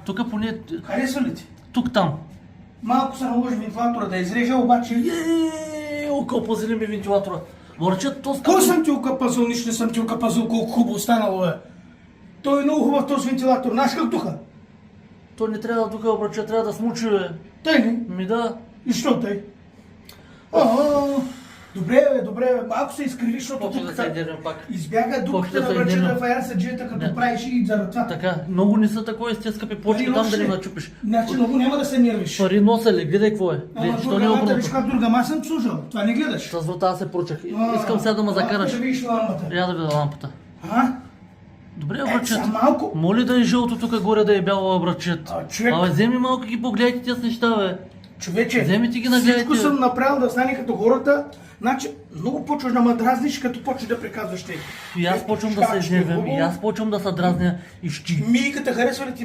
Тук поне... Харесва ли ти? Тук-там. Малко се наложи вентилатора да изрежа, обаче... Окапазили ми вентилатора. Борчет, то Кой съм ти окапазил? Нищо не съм ти окапазил, колко хубаво станало е. Той е много хубав този вентилатор. Знаеш как духа? То не трябва да духа, борчет, трябва да смучи, бе. Тъй не? Ми да. И що тъй? Добре, малко се изкриви, защото Почва да се тук издирвам пак. избяга дупката Почва да на се връчета издирвам. в аясаджията, като Да. правиш и заради това. Така, много не са такова сте скъпи почки, там да не начупиш. Значи много няма да се нервиш. Пари носа ли, гледай какво е. Ама Що не е другамата, виж обратно? как другама съм служил. Това не гледаш. С врата се прочах. Искам сега да ме закараш. Да видиш лампата. Я да видя лампата. А? Добре, Са брачет. малко. Моли да е жълто тук горе, да е бяло, брачет. Човек. Абе, вземи малко ги погледайте тези неща, бе. Човече, Вземете ги нагледайте. всичко съм направил да стане като хората. Значи, много почваш да ме дразниш, като почваш да приказваш те. И аз почвам да се изнервям, и аз почвам да се дразня и ще Мийката харесва ли ти